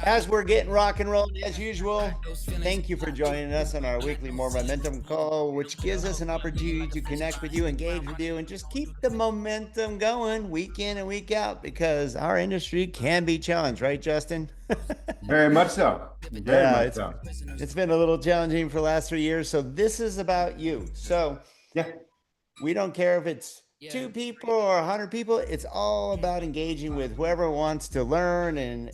As we're getting rock and roll as usual, thank you for joining us on our weekly More Momentum call, which gives us an opportunity to connect with you, engage with you, and just keep the momentum going week in and week out because our industry can be challenged, right, Justin? Very much so. Very Yeah, much it's so. it's been a little challenging for the last 3 years. So this is about you. So Yeah. we don't care if it's two people or 100 people. It's all about engaging with whoever wants to learn and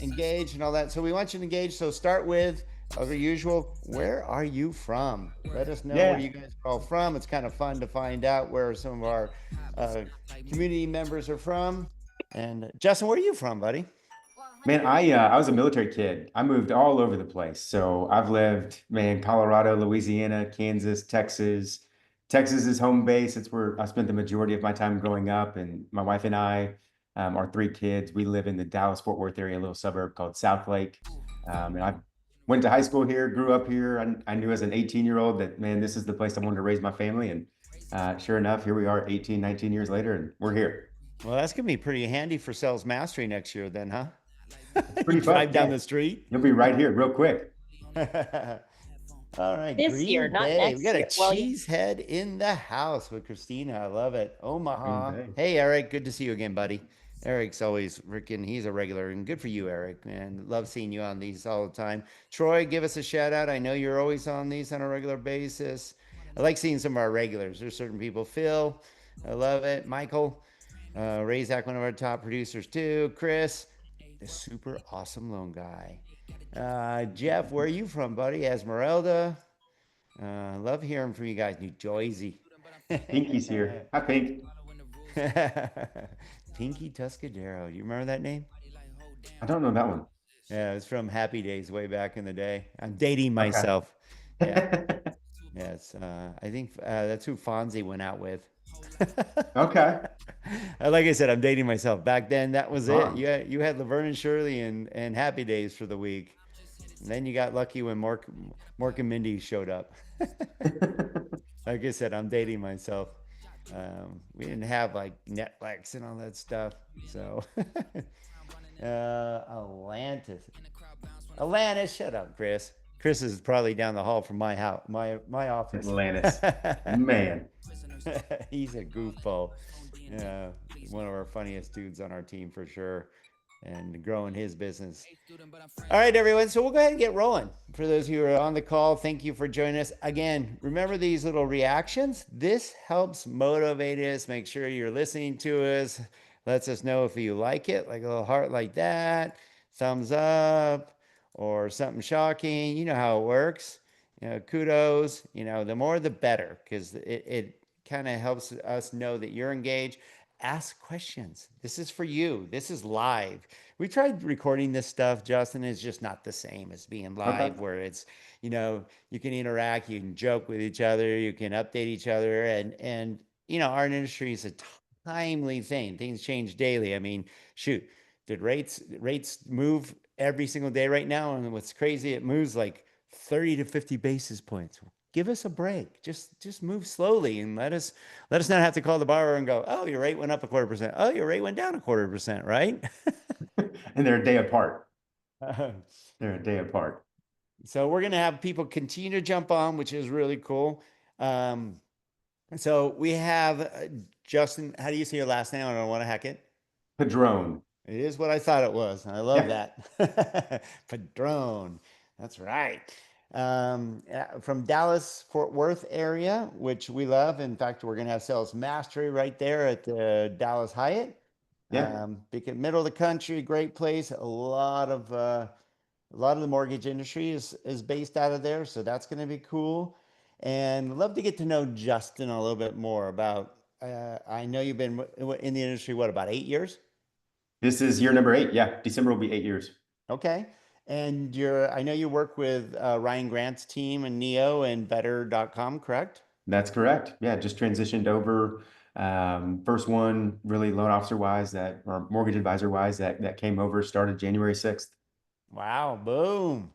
engage and all that. So we want you to engage. So start with, as usual, where are you from? Let us know where Yeah. you guys are all from. It's kind of fun to find out where some of our uh, community members are from. And Justin, where are you from, buddy? Man, I was a military kid. I moved all over the place. So I've lived, man, Colorado, Louisiana, Kansas, Texas. Texas is home base. It's where I spent the majority of my time growing up. And my wife and I, our three kids, we live in the Dallas-Fort Worth area, a little suburb called South Lake. And I went to high school here, grew up here. I knew as an 18-year-old that, man, this is the place I wanted to raise my family. And sure enough, here we are 18, 19 years later, and we're here. Well, that's going to be pretty handy for sales mastery next year, then, huh? It's You pretty fun. drive down Yeah. the street. You'll be right here real quick. All right, This year, Green not Bay. We next got a year. Well, yeah. cheesehead in the house with Christina. I love it. Green Omaha. Bay. Hey, Eric. Good to see you again, buddy. Eric's always freaking, he's a regular and good for you, Eric. And love seeing you on these all the time. Troy, give us a shout out. I know you're always on these on a regular basis. I like seeing some of our regulars. There's certain people. Phil, I love it. Michael, Razak, one of our top producers too. Chris, the super awesome loan guy. Jeff, where are you from, buddy? Esmeralda. Love hearing from you guys. New Jersey. Pinky's here. Hi, Pink. Pinky Tuscadero. You remember that name? I don't know that one. Yeah, it was from Happy Days way back in the day. I'm dating Okay. myself. Yeah. Yes. I think that's who Fonzie went out with. Okay. Like I said, I'm dating myself. Back then, that was it. Fun. You had Laverne and Shirley and Happy Days for the week. And then you got lucky when Mork and Mindy showed up. Like I said, I'm dating myself. We didn't have like Netflix and all that stuff. So, Atlantis. Atlantis, shut up, Chris. Chris is probably down the hall from my house, my office. Atlantis. Man. He's a goofball. Yeah, one of our funniest dudes on our team for sure, and growing his business. All right, everyone. So we'll go ahead and get rolling. For those who are on the call, thank you for joining us. Again, remember these little reactions. This helps motivate us. Make sure you're listening to us. Lets us know if you like it, like a little heart like that, thumbs up, or something shocking. You know how it works. Kudos. The more the better, because it kind of helps us know that you're engaged. Ask questions. This is for you. This is live. We tried recording this stuff, Justin. It's just not the same as being Okay. live, where you can interact, you can joke with each other, you can update each other, and our industry is a timely thing. Things change daily. I mean, shoot, did rates move every single day right now? And what's crazy, it moves like 30 to 50 basis points. Give us a break. Just move slowly and let us not have to call the borrower and go, oh, your rate went up a 1/4%. Oh, your rate went down a 1/4%, right? And they're a day apart. They're a day apart. So we're gonna have people continue to jump on, which is really cool. Um, so we have Justin. How do you say your last name? I don't want to hack it. Padron. It is what I thought it was. I love Yeah. that. Padron. That's right. From Dallas, Fort Worth area, which we love. In fact, we're going to have sales mastery right there at the Dallas Hyatt. Yeah. Because middle of the country, great place. A lot of the mortgage industry is based out of there, so that's going to be cool. And love to get to know Justin a little bit more about. I know you've been in the industry what, about 8 years? This is year number 8. Yeah. December will be 8 years. Okay. And I know you work with Ryan Grant's team and Neo and Better.com, correct? That's correct. Yeah. Just transitioned over. First one really loan officer wise or mortgage advisor wise that came over started January 6th. Wow, boom.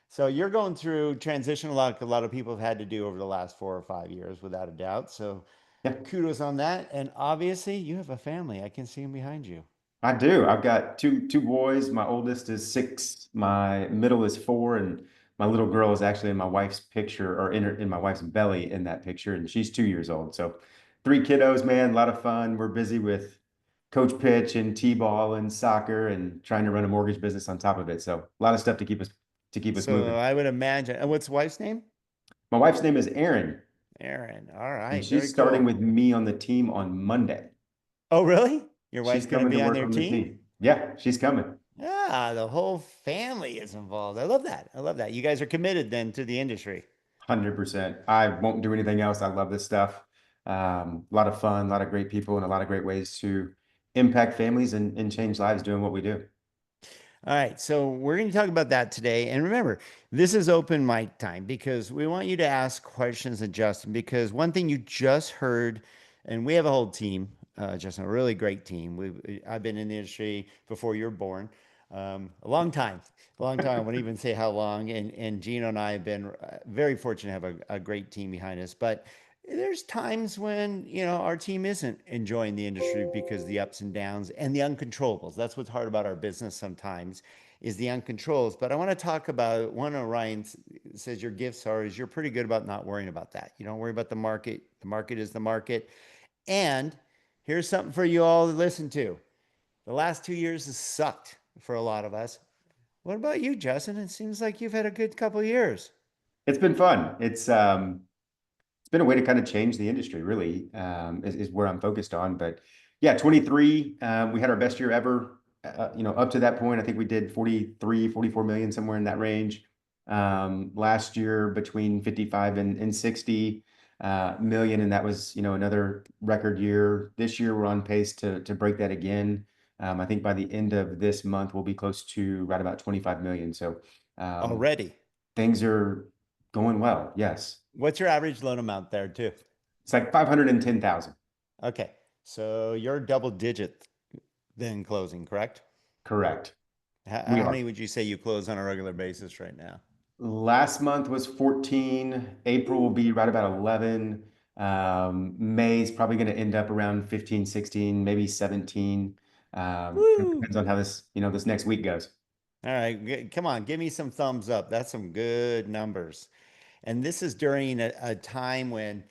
So you're going through transition like a lot of people have had to do over the last 4 or 5 years, without a doubt. So Yeah. kudos on that. And obviously, you have a family. I can see him behind you. I do. I've got two boys. My oldest is 6, my middle is 4, and my little girl is actually in my wife's picture or in my wife's belly in that picture, and she's 2 years old. So 3 kiddos, man, a lot of fun. We're busy with coach pitch and t-ball and soccer and trying to run a mortgage business on top of it. So a lot of stuff to keep us So moving. I would imagine. And what's the wife's name? My wife's name is Erin, Erin. All and right, she's very starting cool. with me on the team on Monday. Oh, really? Your She's wife's going to coming to be on work their on the team? team. Yeah, she's coming. Ah, the whole family is involved. I love that. I love that. You guys are committed then to the industry. 100%. I won't do anything else. I love this stuff. A lot of fun, a lot of great people, and a lot of great ways to impact families and change lives doing what we do. All right, so we're going to talk about that today. And remember, this is open mic time because we want you to ask questions of Justin. Because one thing you just heard, and we have a whole team, Justin, a really great team. I've been in the industry before you were born, a long time, a long time. I won't even say how long. And Gino and I have been very fortunate to have a great team behind us. But there's times when our team isn't enjoying the industry because of the ups and downs and the uncontrollables. That's what's hard about our business sometimes is the uncontrols. But I want to talk about one of Ryan's says your gifts are is you're pretty good about not worrying about that. You don't worry about the market. The market is the market. And here's something for you all to listen to. The last 2 years has sucked for a lot of us. What about you, Justin? It seems like you've had a good couple of years. It's been fun. It's been a way to kind of change the industry, really, is where I'm focused on. But yeah, 23, we had our best year ever. Up to that point, I think we did 43, 44 million, somewhere in that range. Last year, between 55 and 60 million, and that was, another record year. This year, we're on pace to break that again. I think by the end of this month, we'll be close to right about 25 million. So um, Already. things are going well. Yes. What's your average loan amount there, too? It's like 510,000. Okay. So you're double digit then closing, correct? Correct. We How are. many would you say you close on a regular basis right now? Last month was 14. April will be right about 11. May is probably going to end up around 15, 16, maybe 17. Kind of Woo! depends on how this next week goes. All right, come on, give me some thumbs up. That's some good numbers. And this is during a time when,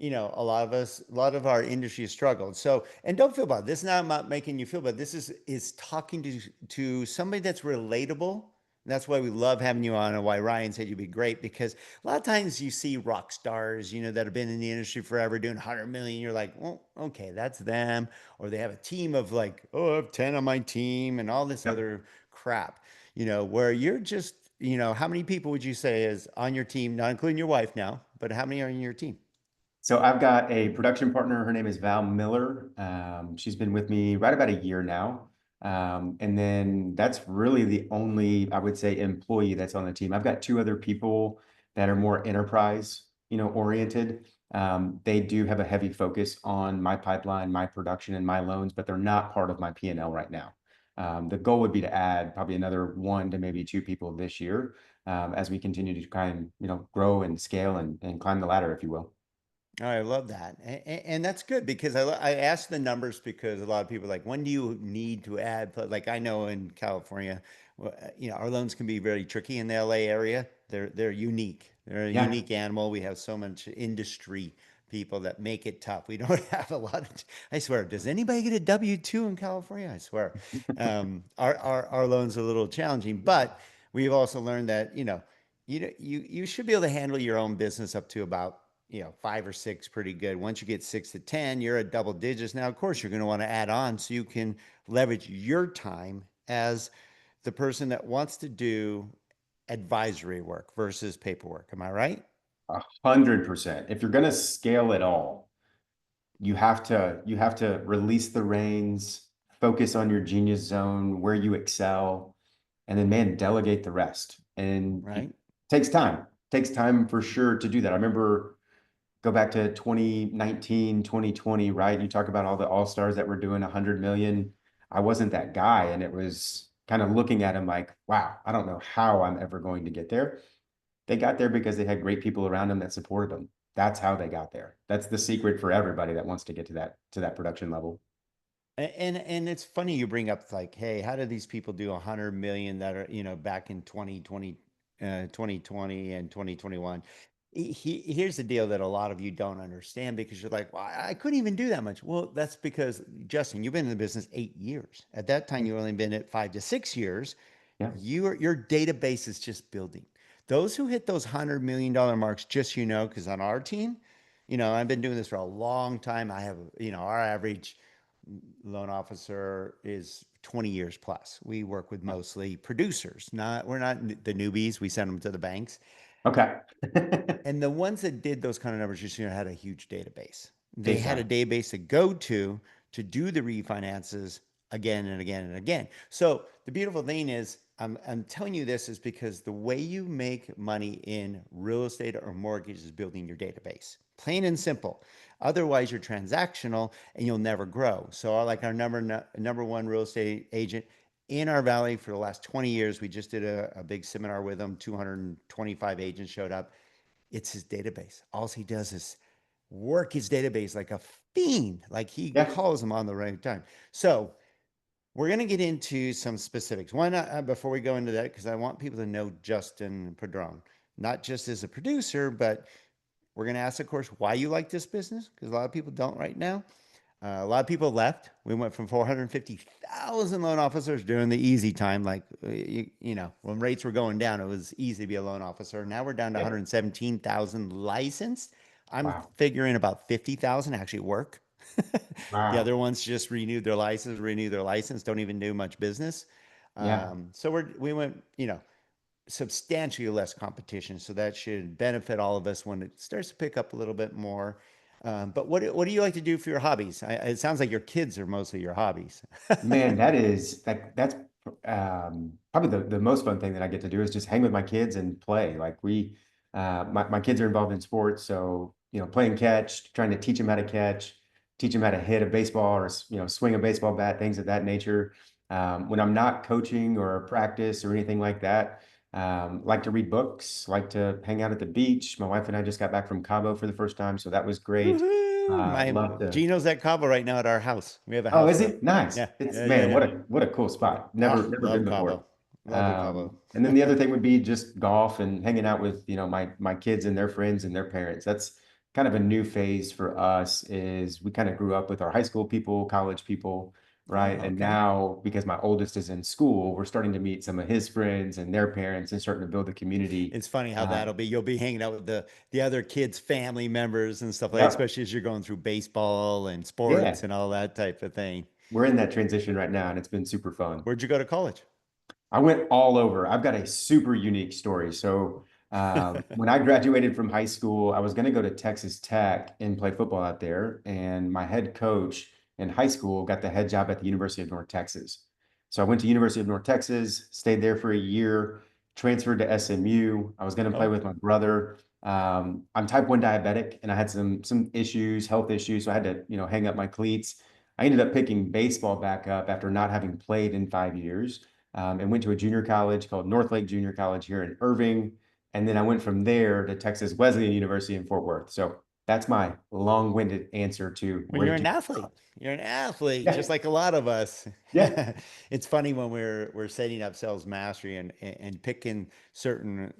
a lot of us, a lot of our industry struggled. So, and don't feel bad. This is not about making you feel bad. This is talking to somebody that's relatable. And that's why we love having you on and why Ryan said you'd be great because a lot of times you see rock stars, that have been in the industry forever doing 100 million. You're like, well, okay, that's them. Or they have a team of like, oh, I have 10 on my team and all this Yep. other crap, where you're just, how many people would you say is on your team, not including your wife now, but how many are in your team? So I've got a production partner. Her name is Val Miller. She's been with me right about a year now. And then that's really the only, I would say, employee that's on the team. I've got 2 other people that are more enterprise, oriented. They do have a heavy focus on my pipeline, my production, and my loans, but they're not part of my P&L right now. The goal would be to add probably another 1 to maybe 2 people this year, as we continue to kind of, grow and scale and climb the ladder, if you will. Oh, I love that. And that's good because I asked the numbers because a lot of people are like, when do you need to add? Like I know in California, our loans can be very tricky in the LA area. They're unique. They're a Yeah. unique animal. We have so much industry people that make it tough. We don't have a lot of, I swear, does anybody get a W-2 in California? I swear. Our loans are a little challenging, but we've also learned that, you should be able to handle your own business up to about 5 or 6 pretty good. Once you get 6 to 10, you're at double digits. Now, of course, you're going to want to add on so you can leverage your time as the person that wants to do advisory work versus paperwork. Am I right? 100%. If you're going to scale it all, you have to release the reins, focus on your genius zone, where you excel, and then man, delegate the rest. And it Right. takes time. Takes time for sure to do that. I remember go back to 2019, 2020, right? You talk about all the all-stars that were doing 100 million. I wasn't that guy, and it was kind of looking at him like, wow, I don't know how I'm ever going to get there. They got there because they had great people around them that supported them. That's how they got there. That's the secret for everybody that wants to get to that production level. And it's funny you bring up like, hey, how did these people do 100 million that are, back in 2020 and 2021? Here's the deal that a lot of you don't understand because you're like, well, I couldn't even do that much. Well, that's because Justin, you've been in the business 8 years. At that time, you only been at 5 to 6 years. Yeah. Your database is just building. Those who hit those $100 million marks, just because on our team, I've been doing this for a long time. I have, our average loan officer is 20 years plus. We work with mostly producers. We're not the newbies. We send them to the banks. Okay. And the ones that did those kind of numbers just had a huge database. They Big had a time. database to go to do the refinances again and again and again. So the beautiful thing is, I'm telling you this is because the way you make money in real estate or mortgage is building your database. Plain and simple. Otherwise, you're transactional and you'll never grow. So, like our number one real estate agent in our valley for the last 20 years, we just did a big seminar with him. 225 agents showed up. It's his database. All he does is work his database like a fiend. Like he Yeah. calls them on the right time. So we're going to get into some specifics. One, before we go into that, because I want people to know Justin Padron, not just as a producer, but we're going to ask, of course, why you like this business, because a lot of people don't right now. A lot of people left. We went from 450,000 loan officers during the easy time. Like, when rates were going down, it was easy to be a loan officer. Now we're down to Yeah. 117,000 licensed. I'm Wow. figuring about 50,000 actually work. The Wow. other ones just renew their license, don't even do much business. Yeah. So we went, substantially less competition. So that should benefit all of us when it starts to pick up a little bit more. But what do you like to do for your hobbies? It sounds like your kids are mostly your hobbies. Man, that's probably the most fun thing that I get to do is just hang with my kids and play. Like my kids are involved in sports, so playing catch, trying to teach them how to catch, teach them how to hit a baseball or swing a baseball bat, things of that nature. When I'm not coaching or practice or anything like that, like to read books, like to hang out at the beach. My wife and I just got back from Cabo for the first time, so that was great. Woohoo! My Love to. Gino's at Cabo right now at our house. We have a Oh, house is up. it? Nice. Yeah, It's yeah, yeah, man, yeah. what a cool spot. Ah, Never been love before. Cabo. Love it, Cabo. And then the other thing would be just golf and hanging out with, my kids and their friends and their parents. That's kind of a new phase for us is we kind of grew up with our high school people, college people, right? Oh, And okay. now because my oldest is in school, we're starting to meet some of his friends and their parents and starting to build a community. It's funny how Uh, that'll be. You'll be hanging out with the other kids' family members and stuff like that, yep. especially as you're going through baseball and sports Yeah. and all that type of thing. We're in that transition right now and it's been super fun. Where'd you go to college? I went all over. I've got a super unique story. So, when I graduated from high school, I was going to go to Texas Tech and play football out there. And my head coach in high school got the head job at the University of North Texas. So I went to University of North Texas, stayed there for a year, transferred to SMU. I was going to play Oh, with my brother. I'm type 1 diabetic and I had some issues, health issues. So I had to, hang up my cleats. I ended up picking baseball back up after not having played in 5 years, and went to a junior college called Northlake Junior College here in Irving. And then I went from there to Texas Wesleyan University in Fort Worth. So that's my long-winded answer to well, where you're did an you athlete. go? You're an athlete, just Yeah, like a lot of us. yeah, It's funny when we're setting up sales mastery and picking certain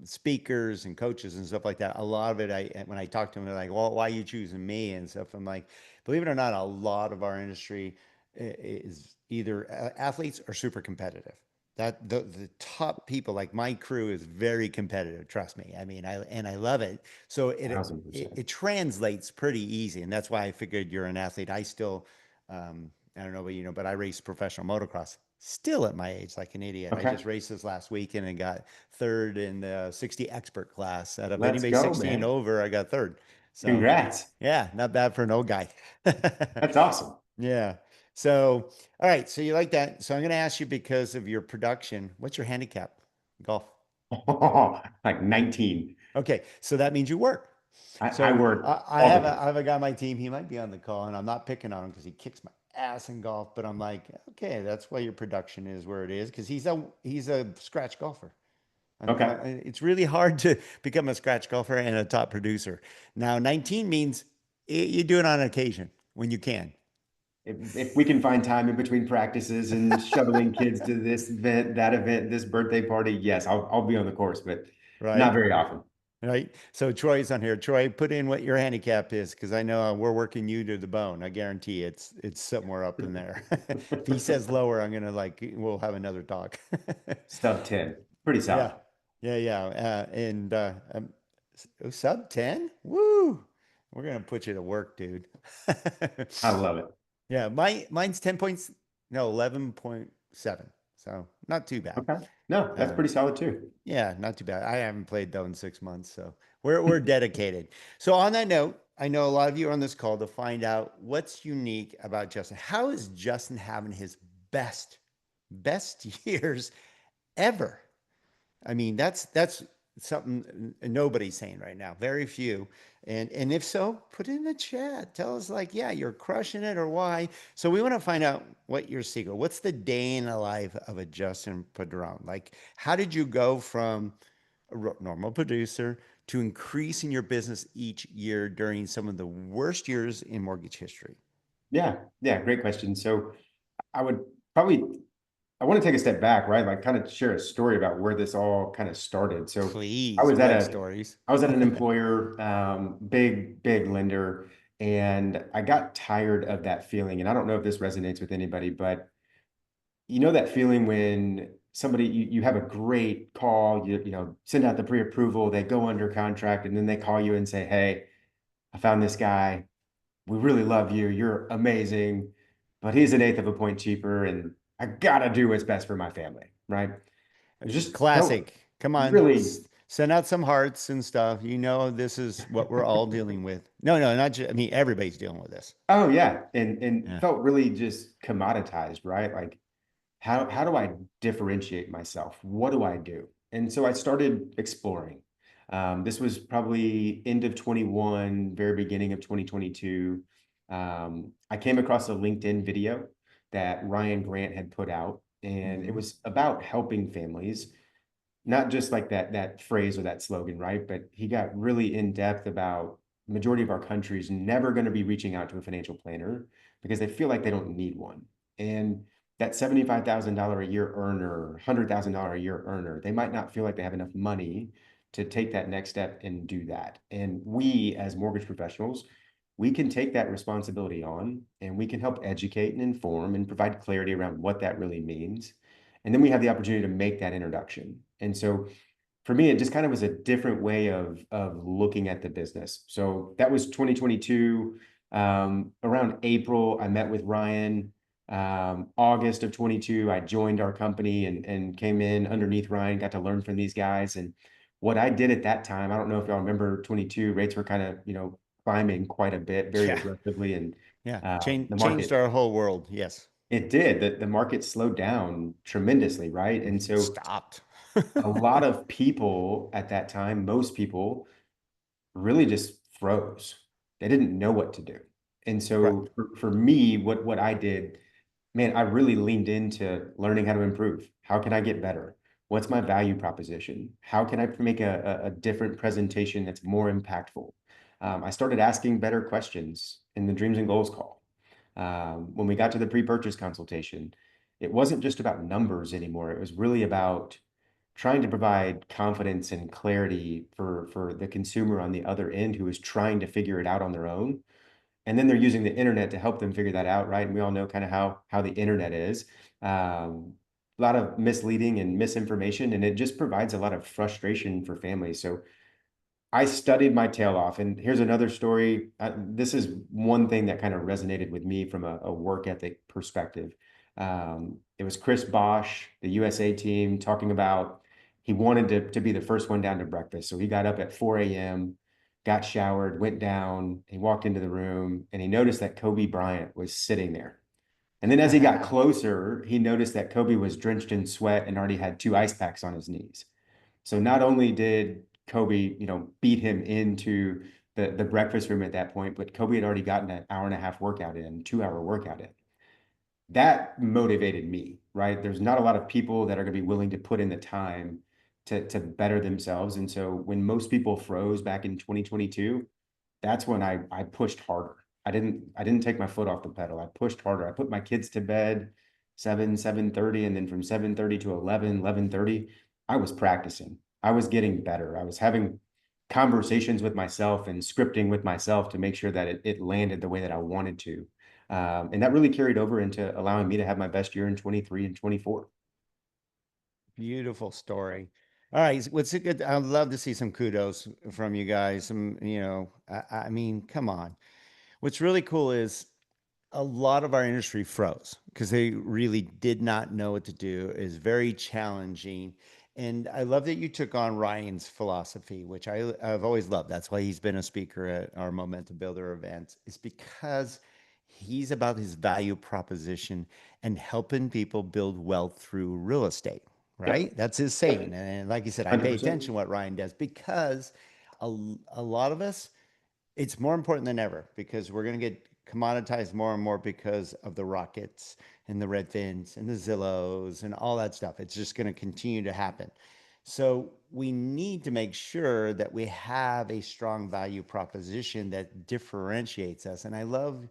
speakers and coaches and stuff like that. A lot of it, when I talk to them, they're like, "Well, why are you choosing me?" and stuff. I'm like, believe it or not, a lot of our industry is either athletes or super competitive. That the top people, like my crew, is very competitive. Trust me. I mean, I love it. So thousand it, percent. it translates pretty easy, and that's why I figured you're an athlete. I still, I don't know, but I race professional motocross still at my age, like an idiot. I Okay, just raced this last weekend and got third in the 60 expert class. Out of let's anybody go, 60 and man. over, I got third. So Congrats. yeah, not bad for an old guy. That's awesome. Yeah. So, all right. So you like that. So I'm going to ask you because of your production, what's your handicap? Golf. Like 19. Okay. So that means you work. I So work I all the have time. I have a guy on my team. He might be on the call, and I'm not picking on him because he kicks my ass in golf. But I'm like, okay, that's why your production is where it is because he's a scratch golfer. Okay. It's really hard to become a scratch golfer and a top producer. Now, 19 means you do it on occasion when you can. if we can find time in between practices and shuttling kids to this event, that event, this birthday party, yes, I'll be on the course, but not right? very often. Right. So Troy's on here. Troy, put in what your handicap is because I know we're working you to the bone. I guarantee it's somewhere up in there. If he says lower, I'm gonna like we'll have another talk. Sub 10. Pretty Yeah. solid. Yeah. And sub 10? Woo! We're gonna put you to work, dude. I love it. Yeah, mine's 10 points, no, 11.7. So not too bad. Okay. No, that's Um, pretty solid too. yeah, not too bad. I haven't played though in 6 months, so we're dedicated. So on that note, I know a lot of you are on this call to find out what's unique about Justin. How is Justin having his best years ever? I mean, that's something nobody's saying right now. Very few. And if so, put it in the chat. Tell us like, yeah, you're crushing it or why. So we want to find out what your secret. What's the day in the life of a Justin Padron? Like, how did you go from a normal producer to increasing your business each year during some of the worst years in mortgage history? Yeah. Yeah. Great question. So I would probably, I want to take a step back, right? Like kind of share a story about where this all kind of started. So I Please, was we at like a, stories. I was at an employer, big lender, and I got tired of that feeling. And I don't know if this resonates with anybody, but you know that feeling when somebody you have a great call, send out the pre-approval, they go under contract, and then they call you and say, "Hey, I found this guy. We really love you. You're amazing, but he's an eighth of a point cheaper, and I gotta do what's best for my family." Right? It just felt Classic. Come on, really. send out some hearts and stuff. You know, this is what we're all dealing with. No, no, not just, I mean, everybody's dealing with this. Oh yeah, and Yeah. felt really just commoditized, right? Like how do I differentiate myself? What do I do? And so I started exploring. This was probably end of 21, very beginning of 2022. I came across a LinkedIn video that Ryan Grant had put out, and it Hmm. was about helping families, not just like that phrase or that slogan, right? But he got really in depth about majority of our country is never going to be reaching out to a financial planner because they feel like they don't need one. And that $75,000 a year earner, $100,000 a year earner, they might not feel like they have enough money to take that next step and do that. And we, as mortgage professionals, we can take that responsibility on and we can help educate and inform and provide clarity around what that really means. And then we have the opportunity to make that introduction. And so for me, it just kind of was a different way of looking at the business. So that was 2022. Around April, I met with Ryan. August of 22, I joined our company and came in underneath Ryan, got to learn from these guys. And what I did at that time, I don't know if y'all remember 22, rates were kind of, climbing quite a bit, very Yeah. aggressively. And Yeah. the Changed market, our whole world. Yes. it did, the market slowed down tremendously, right? And so Stopped. a lot of people at that time, most people really just froze. They didn't know what to do. And Right. so for me, what I did, man, I really leaned into learning how to improve. How can I get better? What's my value proposition? How can I make a different presentation that's more impactful? I started asking better questions in the Dreams and Goals call. When we got to the pre-purchase consultation, it wasn't just about numbers anymore. It was really about trying to provide confidence and clarity for the consumer on the other end who is trying to figure it out on their own. And then they're using the internet to help them figure that out, right? And we all know kind of how the internet is. A lot of misleading and misinformation, and it just provides a lot of frustration for families. So I studied my tail off. And here's another story. This is one thing that kind of resonated with me from a work ethic perspective. It was Chris Bosch, the USA team, talking about he wanted to be the first one down to breakfast. So he got up at 4 a.m., got showered, went down, he walked into the room, and he noticed that Kobe Bryant was sitting there. And then as he got closer, he noticed that Kobe was drenched in sweat and already had two ice packs on his knees. So not only did Kobe, beat him into the breakfast room at that point, but Kobe had already gotten an hour and a half workout in, 2 hour workout in. That motivated me, right? There's not a lot of people that are going to be willing to put in the time to better themselves. And so when most people froze back in 2022, that's when I pushed harder. I didn't take my foot off the pedal. I pushed harder. I put my kids to bed 7:30, and then from 7:30 to 11:30, I was practicing. I was getting better. I was having conversations with myself and scripting with myself to make sure that it landed the way that I wanted to. And that really carried over into allowing me to have my best year in 23 and 24. Beautiful story. All right, what's a good? I'd love to see some kudos from you guys. Some, I mean, come on. What's really cool is a lot of our industry froze because they really did not know what to do. Is very challenging. And I love that you took on Ryan's philosophy, which I've always loved. That's why he's been a speaker at our Momentum Builder events, is because he's about his value proposition and helping people build wealth through real estate, Yep. right? That's his saying. And like you said, I pay 100%. attention to what Ryan does because a lot of us, it's more important than ever because we're going to get commoditized more and more because of the rockets and the Redfins and the Zillows and all that stuff. It's just going to continue to happen. So we need to make sure that we have a strong value proposition that differentiates us. And I love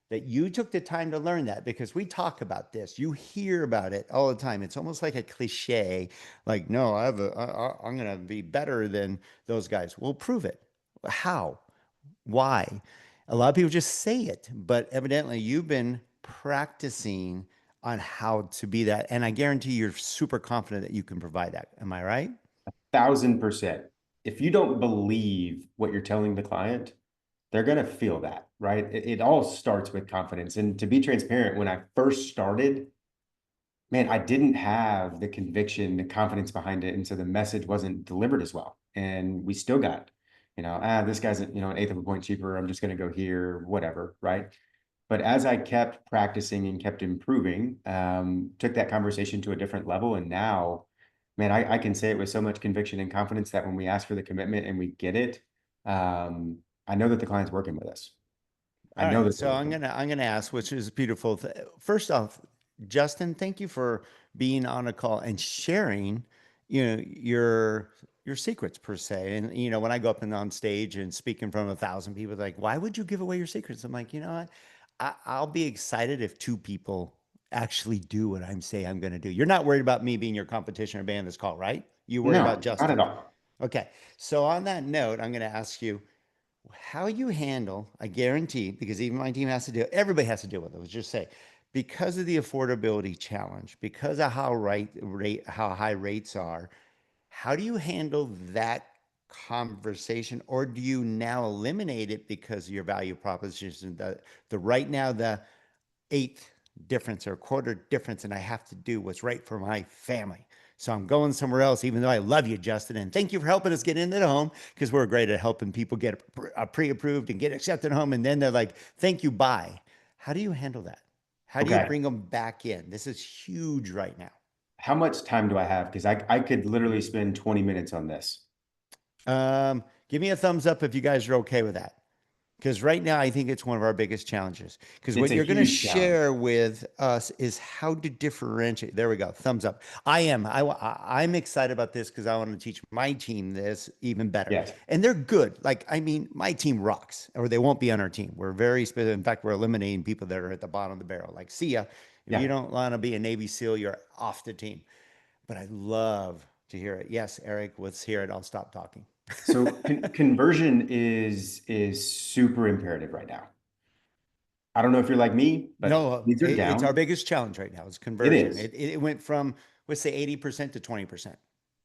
that you took the time to learn that because we talk about this. You hear about it all the time. It's almost like a cliche, like, no, I'm going to be better than those guys. We'll prove it. How? Why? A lot of people just say it, but evidently you've been practicing on how to be that. And I guarantee you're super confident that you can provide that. Am I right? 1,000%. If you don't believe what you're telling the client, they're going to feel that, right? It all starts with confidence. And to be transparent, when I first started, man, I didn't have the conviction, the confidence behind it. And so the message wasn't delivered as well. And we still got, this guy's, an eighth of a point cheaper. I'm just going to go here, whatever, right? But as I kept practicing and kept improving, took that conversation to a different level. And now, man, I can say it with so much conviction and confidence that when we ask for the commitment and we get it, I know that the client's working with us. I All know right, that they're so I'm working. gonna I'm gonna ask, which is beautiful. First off, Justin, thank you for being on a call and sharing, your secrets per se. And when I go up and on stage and speak in front of 1,000 people, like, why would you give away your secrets? I'm like, you know what? I'll be excited if two people actually do what I'm saying I'm gonna do. You're not worried about me being your competition or being on this call, right? You worry about No, not at Justin. all. Okay. So on that note, I'm gonna ask you how you handle, I guarantee, because even my team has to deal, everybody has to deal with it. Let's just say, because of the affordability challenge, because of how high rates are, how do you handle that conversation, or do you now eliminate it because of your value proposition? The right now the eighth difference or quarter difference, and I have to do what's right for my family. So I'm going somewhere else, even though I love you, Justin. And thank you for helping us get into the home because we're great at helping people get pre approved and get accepted home. And then they're like, thank you, bye. How do you handle that? How do you Okay. bring them back in? This is huge right now. How much time do I have? Because I could literally spend 20 minutes on this. Give me a thumbs up if you guys are okay with that. Because right now, I think it's one of our biggest challenges. Because It's what a you're going to huge challenge. share with us is how to differentiate. There we go. Thumbs up. I'm excited about this because I want to teach my team this even better. Yes. And they're good. Like, I mean, my team rocks, or they won't be on our team. We're very specific. In fact, we're eliminating people that are at the bottom of the barrel. Like, see ya. If you Yeah. don't want to be a Navy SEAL, you're off the team. But I love to hear it. Yes, Eric, let's hear it. I'll stop talking. So conversion is super imperative right now. I don't know if you're like me, but No, leads are it's our down. biggest challenge right now is It conversion. is. It went from, let's say, 80% to 20%. Am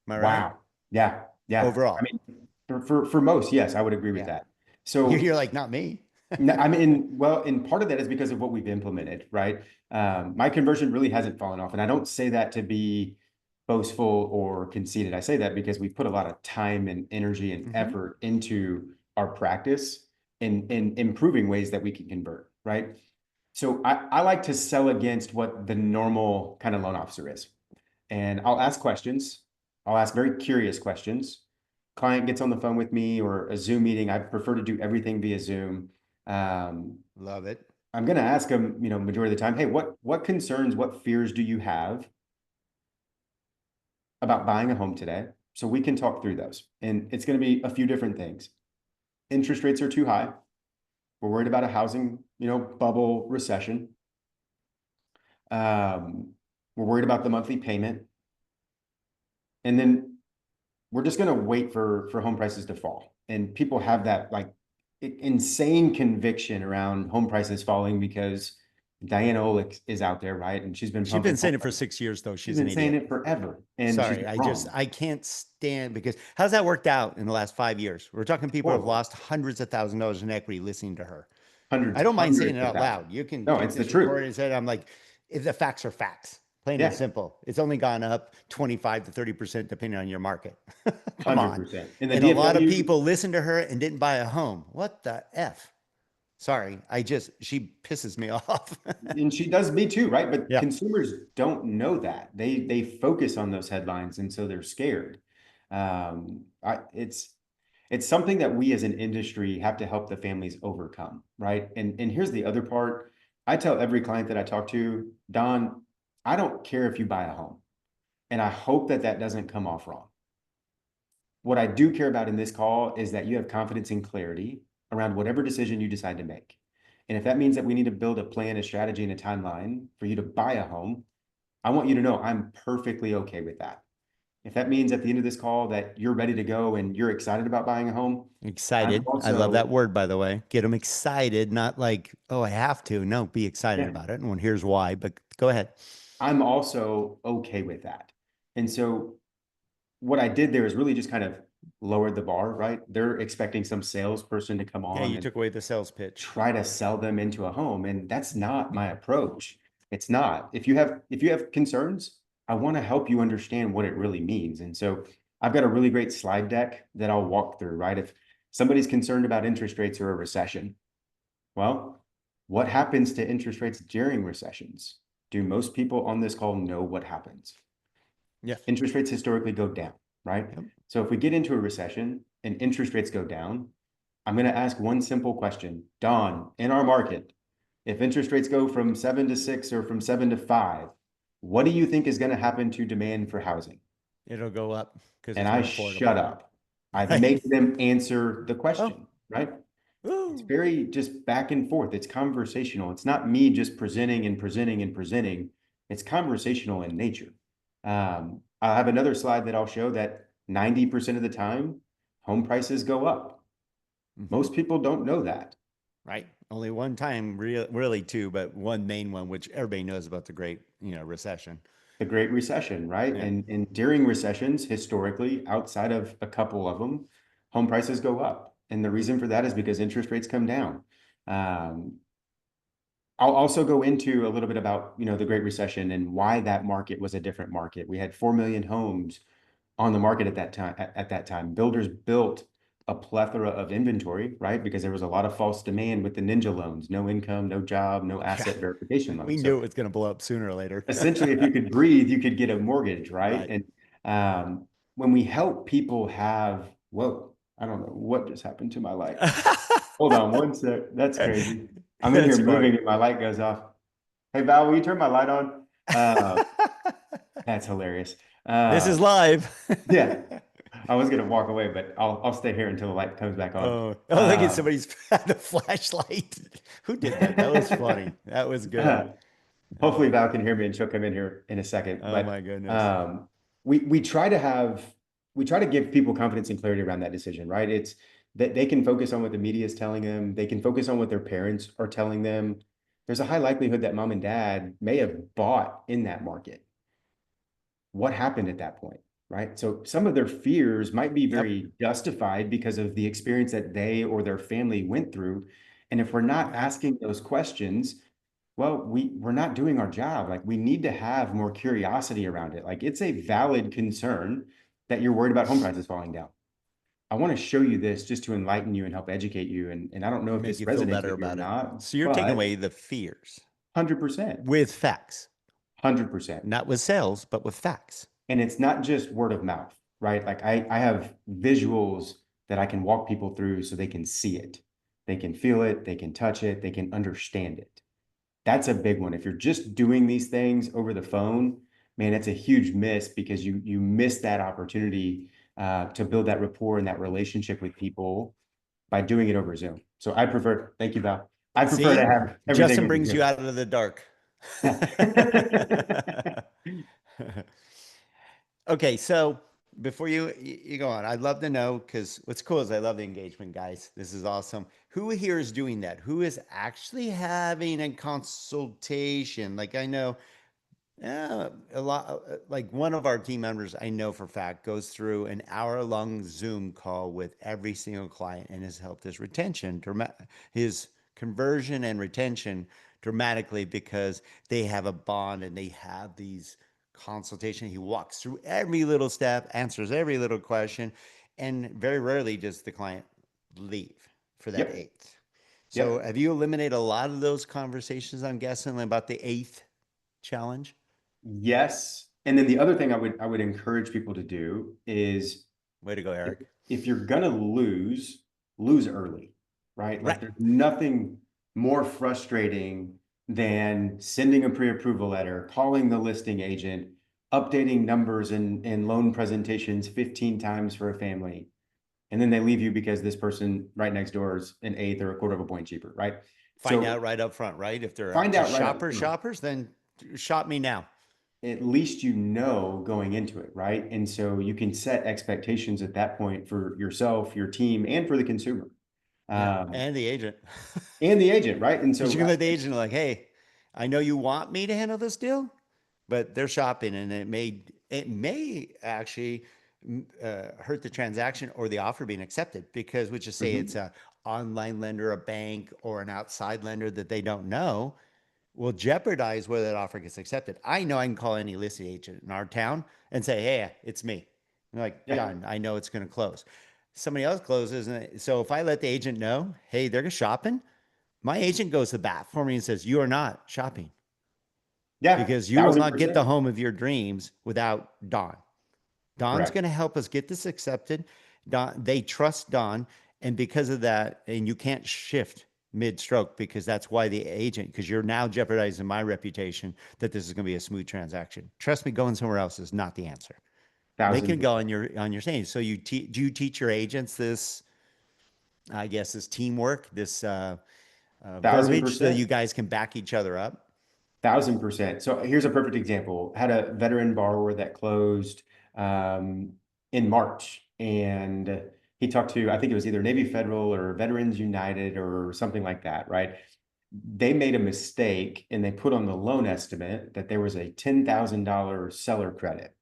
I right? Wow. Yeah. Yeah. I Overall. mean, for most, yes, I would agree with Yeah. that. You're So like, not me. I mean, well, and part of that is because of what we've implemented, right? My conversion really hasn't fallen off. And I don't say that to be boastful or conceited. I say that because we've put a lot of time and energy and Hmm. effort into our practice in improving ways that we can convert, right? So I like to sell against what the normal kind of loan officer is. And I'll ask questions. I'll ask very curious questions. Client gets on the phone with me or a Zoom meeting. I prefer to do everything via Zoom. Um, Love it. I'm going to ask them, majority of the time, hey, what concerns, what fears do you have about buying a home today? So we can talk through those. And it's going to be a few different things. Interest rates are too high. We're worried about a housing, bubble recession. We're worried about the monthly payment. And then we're just going to wait for home prices to fall. And people have that like insane conviction around home prices falling because Diana Olick is out there, right? And she's been She's been pumping. saying it for 6 years, though. She's She's an been saying idiot. it forever, and she's Sorry, been wrong. I can't stand, because how's that worked out in the last 5 years? We're talking people have Horrible. lost hundreds of $1,000s in equity listening to her. Hundreds, I don't mind saying hundreds it of out thousands. loud. You can No, take it's the this recording truth. and say, I'm like, if the facts are facts, plain and Yeah, simple. It's only gone up 25 to 30% depending on your market. Come on. 100%. In the And a lot of DFW, people listened to her and didn't buy a home. What the F? Sorry, she pisses me off. and she does me too, right? But Yeah, consumers don't know that. They focus on those headlines, and so they're scared. It's something that we as an industry have to help the families overcome, right? And here's the other part. I tell every client that I talk to, Don, I don't care if you buy a home, and I hope that that doesn't come off wrong. What I do care about in this call is that you have confidence and clarity around whatever decision you decide to make. And if that means that we need to build a plan, a strategy, and a timeline for you to buy a home, I want you to know I'm perfectly okay with that. If that means at the end of this call that you're ready to go and you're excited about buying a home, I'm excited. I love that also, word, by the way. Get them excited, not like, oh, I have to. No, be excited yeah, about it. And here's why, but go ahead. I'm also okay with that. And so what I did there is really just kind of lowered the bar, right? They're expecting some salesperson to come Yeah, on you and took away the sales pitch. try to sell them into a home, and that's not my approach. It's not. If you have concerns, I want to help you understand what it really means. And so I've got a really great slide deck that I'll walk through, right? If somebody's concerned about interest rates or a recession, well, what happens to interest rates during recessions? Do most people on this call know what happens? Yes. Interest rates historically go down, right? Yep. So if we get into a recession and interest rates go down, I'm going to ask one simple question. Don, in our market, if interest rates go from 7 to 6 or from 7 to 5, what do you think is going to happen to demand for housing? It'll go up because And it's I more shut affordable. up. I Right. make them answer the Oh, question, right? It's ooh. very just back and forth. It's conversational. It's not me just presenting and presenting and presenting. It's conversational in nature. I'll have another slide that I'll show that 90% of the time, home prices go up. Mhm. Most people don't know that. Right. Only one time, really two, but one main one, which everybody knows about, the Great, Recession. The Great Recession, right? Yeah. And during recessions, historically, outside of a couple of them, home prices go up. And the reason for that is because interest rates come down. Um, I'll also go into a little bit about, the Great Recession and why that market was a different market. We had 4 million homes on the market at that time. At that time, builders built a plethora of inventory, right? Because there was a lot of false demand with the ninja loans, no income, no job, no Yeah. asset verification We loans. So knew it was going to blow up sooner or later. essentially, if you could breathe, you could get a mortgage, right? Right. And when we help people have, whoa, I don't know what just happened to my light. Hold on one sec. That's crazy. I'm in here That's funny. moving and my light goes off. Hey Val, will you turn my light on? That's hilarious. This Uh, is live. yeah, I was gonna walk away, but I'll stay here until the light comes back on. Oh, look at somebody's had a flashlight. Who did that? That was funny. That was good. Hopefully Uh, Val can hear me and she'll come in here in a second. oh But my goodness. um, we try to give people confidence and clarity around that decision, right? It's that they can focus on what the media is telling them. They can focus on what their parents are telling them. There's a high likelihood that mom and dad may have bought in that market. What happened at that point, right? So some of their fears might be Yep. very justified because of the experience that they or their family went through. And if we're not Right. asking those questions, well, we're not doing our job. Like we need to have more curiosity around it. Like it's a valid concern that you're worried about home prices falling down. I want to show you this just to enlighten you and help educate you. And I don't know if Make this you feel resonates better with you or about it. not, So you're taking but away the fears 100%, with facts, 100%. not with sales, but with facts. And it's not just word of mouth, right? Like I have visuals that I can walk people through so they can see it. They can feel it, they can touch it, they can understand it. That's a big one. If you're just doing these things over the phone, man, it's a huge miss because you miss that opportunity to build that rapport and that relationship with people by doing it over Zoom. So I prefer, thank you, Val. I prefer to See, have everything Justin over brings you here. out of the dark. Okay, so before you go on, I'd love to know because what's cool is I love the engagement, guys. This is awesome. Who here is doing that? Who is actually having a consultation? Like I know a lot, like one of our team members, I know for a fact, goes through an hour-long Zoom call with every single client and has helped his retention, his conversion and retention dramatically because they have a bond and they have these consultation. He walks through every little step, answers every little question, and very rarely does the client leave for that Yep. eighth. So, Yep. have you eliminated a lot of those conversations? I'm guessing about the eighth challenge. Yes. And then the other thing I would encourage people to do is Way to go, if, Eric. if you're gonna lose, lose early, right? Like Right. there's nothing more frustrating than sending a pre-approval letter, calling the listing agent, updating numbers and loan presentations 15 times for a family, and then they leave you because this person right next door is an eighth or a quarter of a point cheaper, right? Find So out right up front, right? If they're find just out right up front. shoppers, then shop me now. At least you know going into it, right? And so you can set expectations at that point for yourself, your team, and for the consumer, Yeah. um, And the agent. and the agent, right? And Because you so can let the agent like, hey, I know you want me to handle this deal, but they're shopping and it may actually hurt the transaction or the offer being accepted because we just say it's mhm. a online lender, a bank, or an outside lender that they don't know will jeopardize whether that offer gets accepted. I know I can call any listing agent in our town and say, hey, it's me. I'm like, Yeah, done. I know it's going to close. Somebody else closes. And so if I let the agent know, hey, they're shopping, my agent goes to bat for me and says, you are not shopping yeah, because you will thousand not get the percent. home of your dreams without Don. Don's Correct. going to help us get this accepted. Don, they trust Don. And because of that, and you can't shift mid stroke because that's why the agent, because you're now jeopardizing my reputation that this is going to be a smooth transaction. Trust me, going somewhere else is not the answer. They Thousand can go percent. on your stage. So do you teach your agents this, I guess, this teamwork, this Thousand verbiage so that you percent. guys can back each other up? 1000%. So here's a perfect example. Had a veteran borrower that closed um, in March, and he talked to, I think it was either Navy Federal or Veterans United or something like that, right? They made a mistake and they put on the loan estimate that there was a $10,000 seller credit.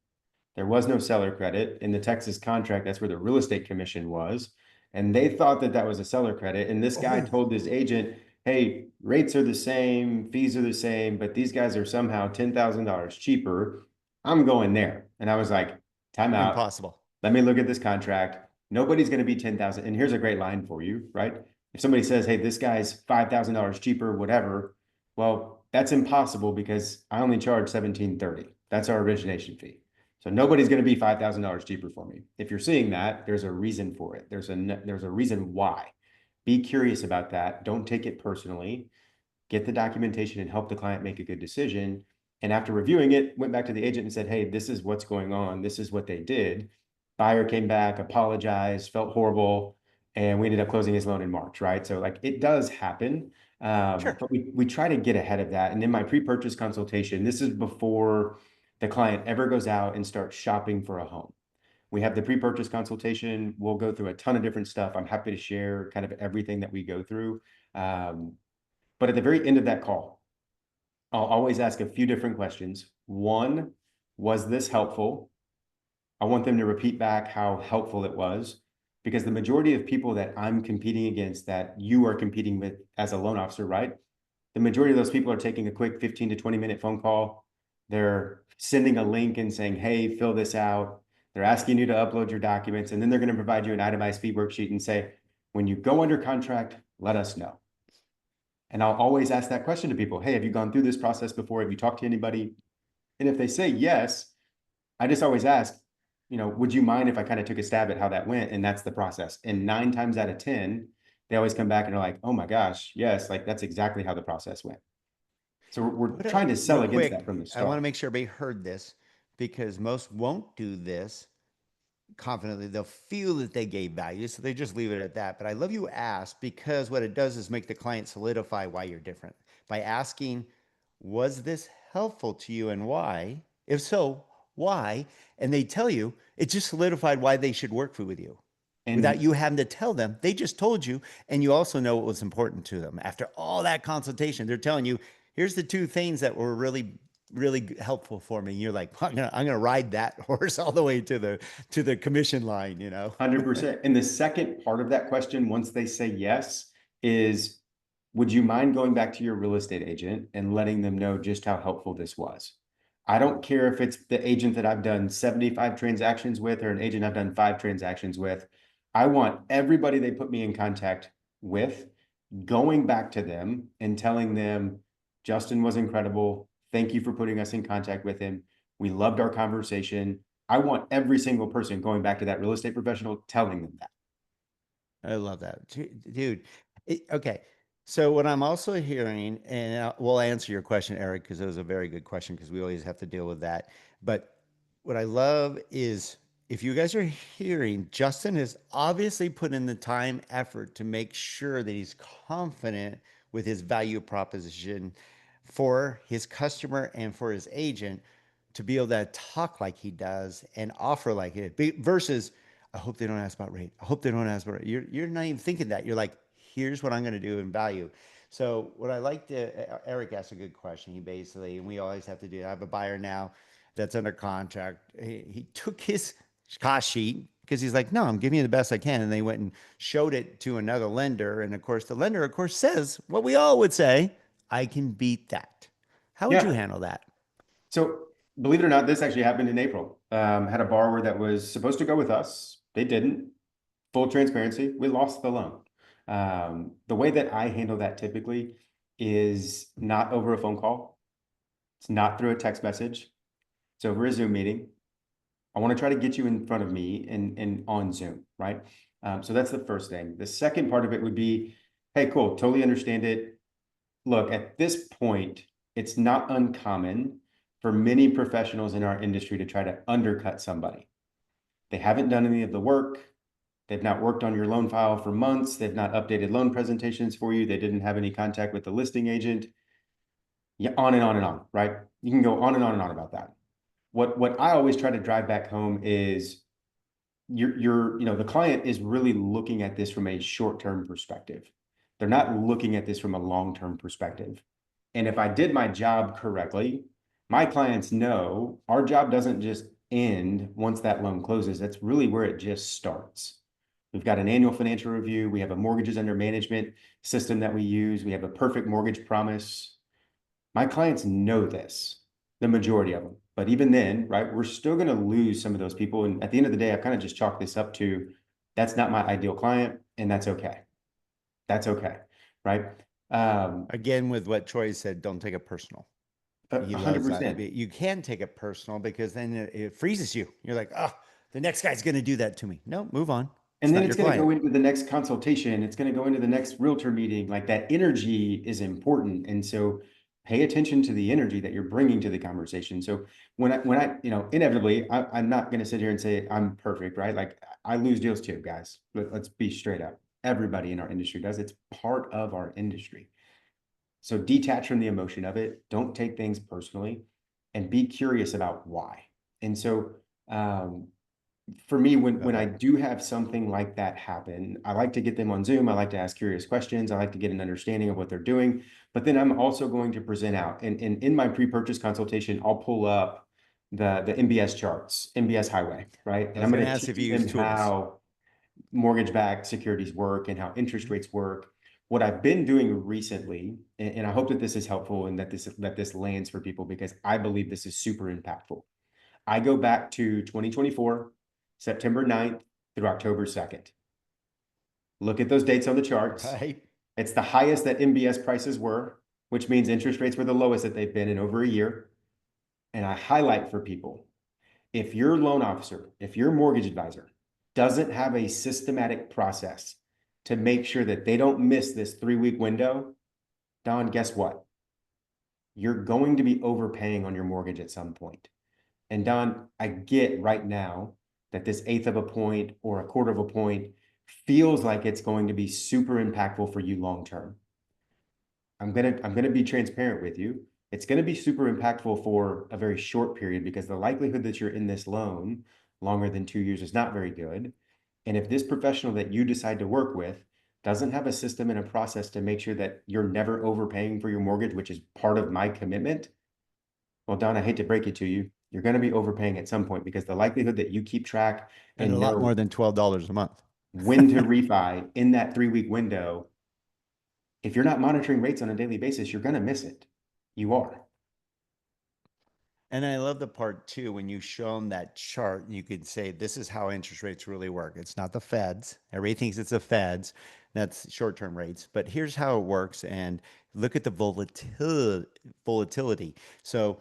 There was no seller credit in the Texas contract. That's where the real estate commission was. And they thought that that was a seller credit. And this guy Oh, told his agent, hey, rates are the same, fees are the same, but these guys are somehow $10,000 cheaper. I'm going there. And I was like, time out. impossible. Let me look at this contract. Nobody's going to be 10,000. And here's a great line for you, right? If somebody says, hey, this guy's $5,000 cheaper, whatever, well, that's impossible because I only charge 1730. That's our origination fee. So nobody's going to be $5,000 cheaper for me. If you're seeing that, there's a reason for it. There's a reason why. Be curious about that. Don't take it personally. Get the documentation and help the client make a good decision. And after reviewing it, went back to the agent and said, hey, this is what's going on. This is what they did. Buyer came back, apologized, felt horrible, and we ended up closing his loan in March, right? So like it does happen. Sure. But we try to get ahead of that. And in my pre-purchase consultation, this is before the client ever goes out and starts shopping for a home. We have the pre-purchase consultation. We'll go through a ton of different stuff. I'm happy to share kind of everything that we go through. Um, but at the very end of that call, I'll always ask a few different questions. One, was this helpful? I want them to repeat back how helpful it was because the majority of people that I'm competing against that you are competing with as a loan officer, right? The majority of those people are taking a quick 15 to 20-minute phone call. They're sending a link and saying, hey, fill this out. They're asking you to upload your documents, and then they're going to provide you an itemized fee worksheet and say, when you go under contract, let us know. And I'll always ask that question to people. Hey, have you gone through this process before? Have you talked to anybody? And if they say yes, I just always ask, would you mind if I kind of took a stab at how that went? And that's the process. And 9 times out of 10, they always come back and are like, oh my gosh, yes, like that's exactly how the process went. So we're trying to sell Real against that quick, from the I want to start. make sure everybody heard this because most won't do this. confidently, they'll feel that they gave value. So they just leave it at that. But I love you asked, because what it does is make the client solidify why you're different by asking, was this helpful to you and why? If so, why? And they tell you, it just solidified why they should work with you without And you having to tell them. They just told you. And you also know what was important to them. After all that consultation, they're telling you, here's the two things that were really helpful for me. You're like, I'm gonna ride that horse all the way to the commission line, 100%. And the second part of that question, once they say yes, is would you mind going back to your real estate agent and letting them know just how helpful this was? I don't care if it's the agent that I've done 75 transactions with or an agent I've done 5 transactions with. I want everybody they put me in contact with going back to them and telling them, Justin was incredible. Thank you for putting us in contact with him. We loved our conversation. I want every single person going back to that real estate professional telling them that. I love that, dude. Okay, so what I'm also hearing, and we'll answer your question, Eric, because it was a very good question, because we always have to deal with that. But what I love is, if you guys are hearing, Justin has obviously put in the time, effort to make sure that he's confident with his value proposition for his customer and for his agent, to be able to talk like he does and offer like it versus, I hope they don't ask about rate. I hope they don't ask about rate. You're not even thinking that. You're like, here's what I'm going to do in value. So what I like to, Eric asked a good question. He basically, and we always have to do, I have a buyer now that's under contract. He took his cost sheet, because he's like, no, I'm giving you the best I can. And they went and showed it to another lender. And of course, the lender, of course, says what we all would say, I can beat that. How would you Yeah. handle that? So believe it or not, this actually happened in April. Had a borrower that was supposed to go with us. They didn't. Full transparency, we lost the loan. The way that I handle that typically is not over a phone call. It's not through a text message. It's over a Zoom meeting. I want to try to get you in front of me and on Zoom, right? So that's the first thing. The second part of it would be, hey, cool, totally understand it. Look, at this point, it's not uncommon for many professionals in our industry to try to undercut somebody. They haven't done any of the work. They've not worked on your loan file for months. They've not updated loan presentations for you. They didn't have any contact with the listing agent. Yeah, on and on and on, right? You can go on and on and on about that. What I always try to drive back home is the client is really looking at this from a short-term perspective. They're not looking at this from a long-term perspective. And if I did my job correctly, my clients know our job doesn't just end once that loan closes. That's really where it just starts. We've got an annual financial review. We have a mortgages under management system that we use. We have a perfect mortgage promise. My clients know this, the majority of them. But even then, right, we're still going to lose some of those people. And at the end of the day, I've kind of just chalked this up to that's not my ideal client, and that's okay. That's okay, right? Again, with what Troy said, don't take it personal. He A hundred loves that. percent. You can take it personal, because then it freezes you. You're like, oh, the next guy's going to do that to me. No, move on. And It's then not it's your going to client. go into the next consultation. It's going to go into the next realtor meeting. Like that energy is important. And so pay attention to the energy that you're bringing to the conversation. So inevitably, I'm not going to sit here and say I'm perfect, right? Like I lose deals too, guys. Let's be straight up. Everybody in our industry does. It's part of our industry. So detach from the emotion of it. Don't take things personally and be curious about why. And so, for me, when Love I it. do have something like that happen, I like to get them on Zoom. I like to ask curious questions. I like to get an understanding of what they're doing. But then I'm also going to present out. And in my pre-purchase consultation, I'll pull up the MBS charts, MBS highway, right? I And was I'm going going to to ask if teach you use them tools. how mortgage-backed securities work and how interest Mhm. rates work. What I've been doing recently, and I hope that this is helpful and that this lands for people because I believe this is super impactful. I go back to 2024, September 9th through October 2nd. Look at those dates on the charts. Right? It's the highest that MBS prices were, which means interest rates were the lowest that they've been in over a year. And I highlight for people, if your loan officer, if your mortgage advisor doesn't have a systematic process to make sure that they don't miss this 3-week window, Don, guess what? You're going to be overpaying on your mortgage at some point. And Don, I get right now that this eighth of a point or a quarter of a point feels like it's going to be super impactful for you long term. I'm gonna be transparent with you. It's gonna be super impactful for a very short period because the likelihood that you're in this loan longer than 2 years is not very good. And if this professional that you decide to work with doesn't have a system and a process to make sure that you're never overpaying for your mortgage, which is part of my commitment, well, Don, I hate to break it to you, you're going to be overpaying at some point because the likelihood that you keep track And a and lot know more than $12 a month. when to refi in that 3 week window, if you're not monitoring rates on a daily basis, you're going to miss it. You are. And I love the part too, when you show them that chart, you could say, this is how interest rates really work. It's not the Feds. Everybody thinks it's the Feds. That's short-term rates. But here's how it works. And look at the volatility. So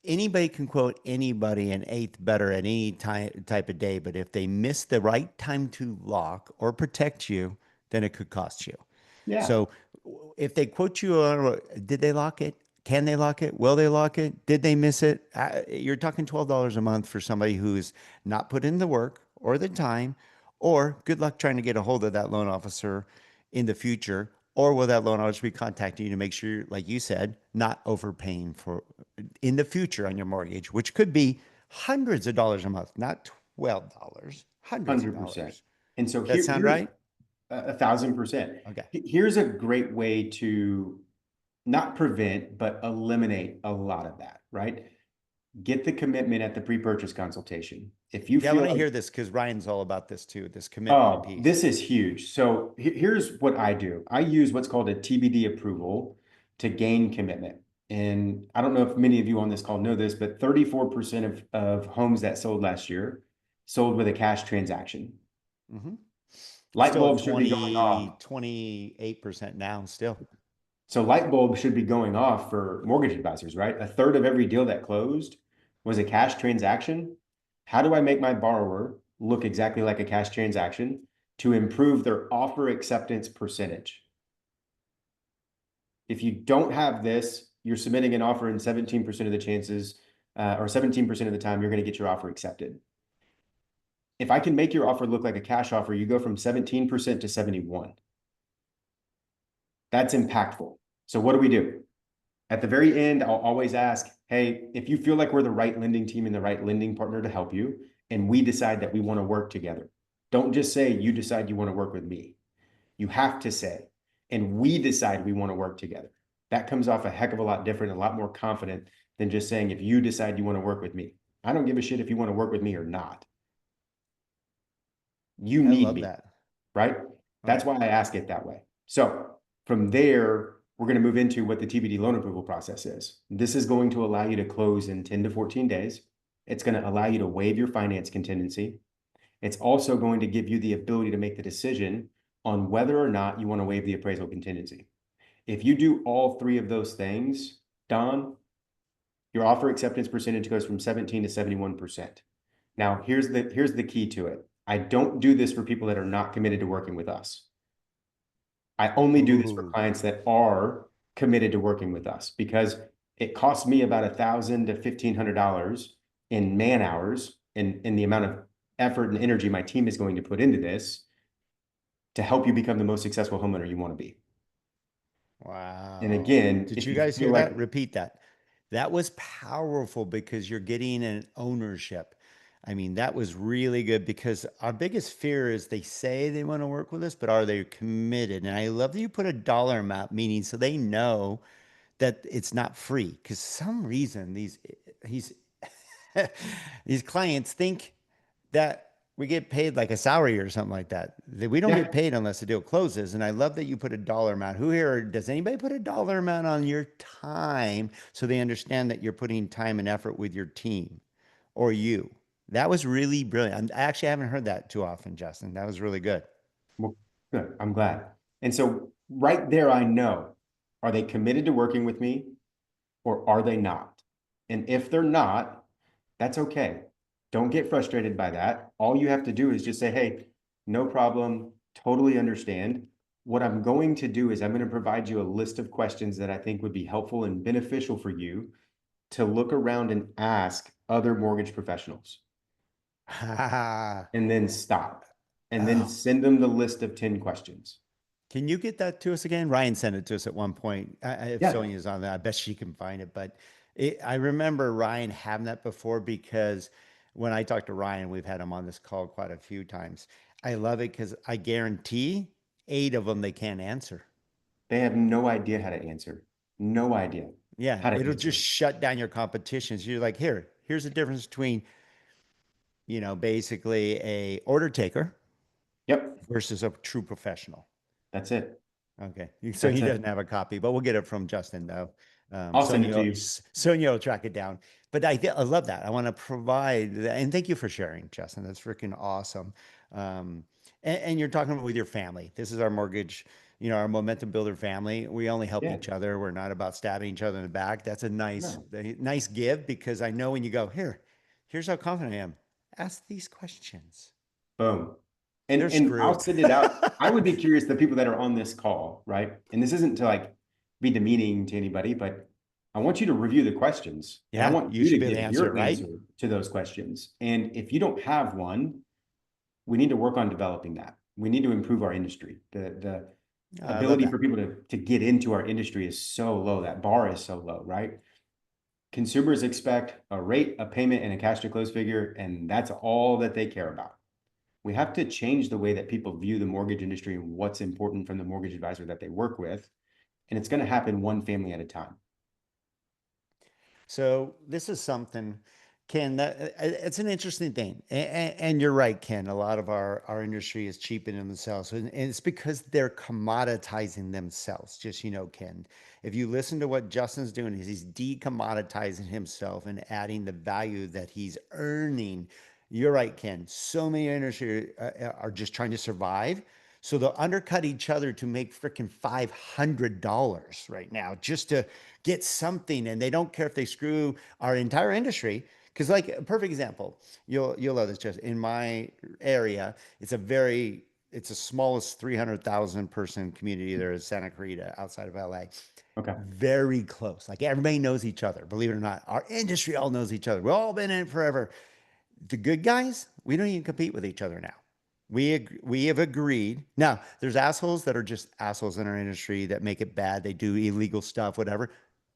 anybody can quote anybody an eighth better at any type of day. But if they miss the right time to lock or protect you, then it could cost you. Yeah. So if they quote you on, did they lock it? Can they lock it? Will they lock it? Did they miss it? You're talking $12 a month for somebody who's not put in the work or the time, or good luck trying to get a hold of that loan officer in the future. Or will that loan officer be contacting you to make sure, like you said, not overpaying for in the future on your mortgage, which could be hundreds of dollars a month, not $12, hundreds of 100%. dollars. And so That sound here's right? 1,000%. Okay. Here's a great way to not prevent, but eliminate a lot of that, right? Get the commitment at the pre-purchase consultation. If you Yeah, I feel want to like, hear this because Ryan's all about this too, this commitment oh, piece. this is huge. So here's what I do. I use what's called a TBD approval to gain commitment. And I don't know if many of you on this call know this, but 34% of homes that sold last year sold with a cash transaction. Hmm. Light Still at bulbs should be going 20, off. 28% now still. So light bulbs should be going off for mortgage advisors, right? A third of every deal that closed was a cash transaction. How do I make my borrower look exactly like a cash transaction to improve their offer acceptance percentage? If you don't have this, you're submitting an offer and 17% of the chances, or 17% of the time, you're going to get your offer accepted. If I can make your offer look like a cash offer, you go from 17% to 71. That's impactful. So what do we do? At the very end, I'll always ask, hey, if you feel like we're the right lending team and the right lending partner to help you, and we decide that we want to work together, don't just say you decide you want to work with me. You have to say, and we decide we want to work together. That comes off a heck of a lot different, a lot more confident than just saying, if you decide you want to work with me. I don't give a shit if you want to work with me or not. You I need love me, that. right? That's Okay. why I ask it that way. So from there, we're going to move into what the TBD loan approval process is. This is going to allow you to close in 10 to 14 days. It's going to allow you to waive your finance contingency. It's also going to give you the ability to make the decision on whether or not you want to waive the appraisal contingency. If you do all three of those things, Don, your offer acceptance percentage goes from 17 to 71%. Now, here's the key to it. I don't do this for people that are not committed to working with us. I only do this for Ooh, clients that are committed to working with us because it costs me about $1,000 to $1,500 in man hours in the amount of effort and energy my team is going to put into this to help you become the most successful homeowner you want to be. And wow. again, Did if you you guys feel hear like, that? Repeat that. That was powerful because you're getting an ownership. I mean, that was really good because our biggest fear is they say they want to work with us, but are they committed? And I love that you put a dollar amount, meaning so they know that it's not free. Because some reason he's these clients think that we get paid like a salary or something like that. That we don't yeah, get paid unless the deal closes. And I love that you put a dollar amount. Who here does anybody put a dollar amount on your time so they understand that you're putting time and effort with your team or you? That was really brilliant. I actually haven't heard that too often, Justin. That was really good. well, good, I'm glad. And so right there, I know, are they committed to working with me or are they not? And if they're not, that's okay. Don't get frustrated by that. All you have to do is just say, hey, no problem, totally understand. What I'm going to do is I'm going to provide you a list of questions that I think would be helpful and beneficial for you to look around and ask other mortgage professionals. and then stop, and then Oh, send them the list of 10 questions. can you get that to us again? Ryan sent it to us at one point. If Yeah, Sonia's on that, I bet she can find it. But I remember Ryan having that before because when I talked to Ryan, we've had him on this call quite a few times. I love it because I guarantee 8 of them they can't answer. they have no idea how to answer. No idea Yeah, how to it'll just answer. shut down your competitions. You're like, here's the difference between, basically a order taker Yep, versus a true professional. that's it. Okay. So That's he doesn't it. have a copy, but we'll get it from Justin though. I'll send it to you. Sonia will track it down. But I love that. I want to provide that. And thank you for sharing, Justin. That's freaking awesome. And you're talking about with your family. This is our mortgage, our momentum builder family. We only help Yeah, each other. We're not about stabbing each other in the back. That's no, a nice give because I know when you go, here's how confident I am. Ask these questions. boom. They're And I'll screwed. send it out. I would be curious, the people that are on this call, right? And this isn't to like be demeaning to anybody, but I want you to review the questions and I Yeah, want you you to should be able to give answer it, your right? answer to those questions. And if you don't have one, we need to work on developing that. We need to improve our industry. The I love ability that. for people to get into our industry is so low. That bar is so low, right? Consumers expect a rate, a payment, and a cash to close figure, and that's all that they care about. We have to change the way that people view the mortgage industry and what's important from the mortgage advisor that they work with. And it's going to happen one family at a time. So this is something, Ken, that it's an interesting thing. And you're right, Ken. A lot of our industry is cheapening themselves. And it's because they're commoditizing themselves. Just, Ken, if you listen to what Justin's doing, is he's decommoditizing himself and adding the value that he's earning. You're right, Ken. So many industry are just trying to survive. So they'll undercut each other to make freaking $500 right now just to get something. And they don't care if they screw our entire industry. Because, like, a perfect example, you'll love this, just in my area, it's the smallest 300,000 person community there is, Santa Clarita, outside of LA. Okay. Very close. Like, everybody knows each other, believe it or not. Our industry all knows each other. We've all been in it forever. The good guys, we don't even compete with each other now. We have agreed. Now, there's assholes that are just assholes in our industry that make it bad. They do illegal stuff, whatever.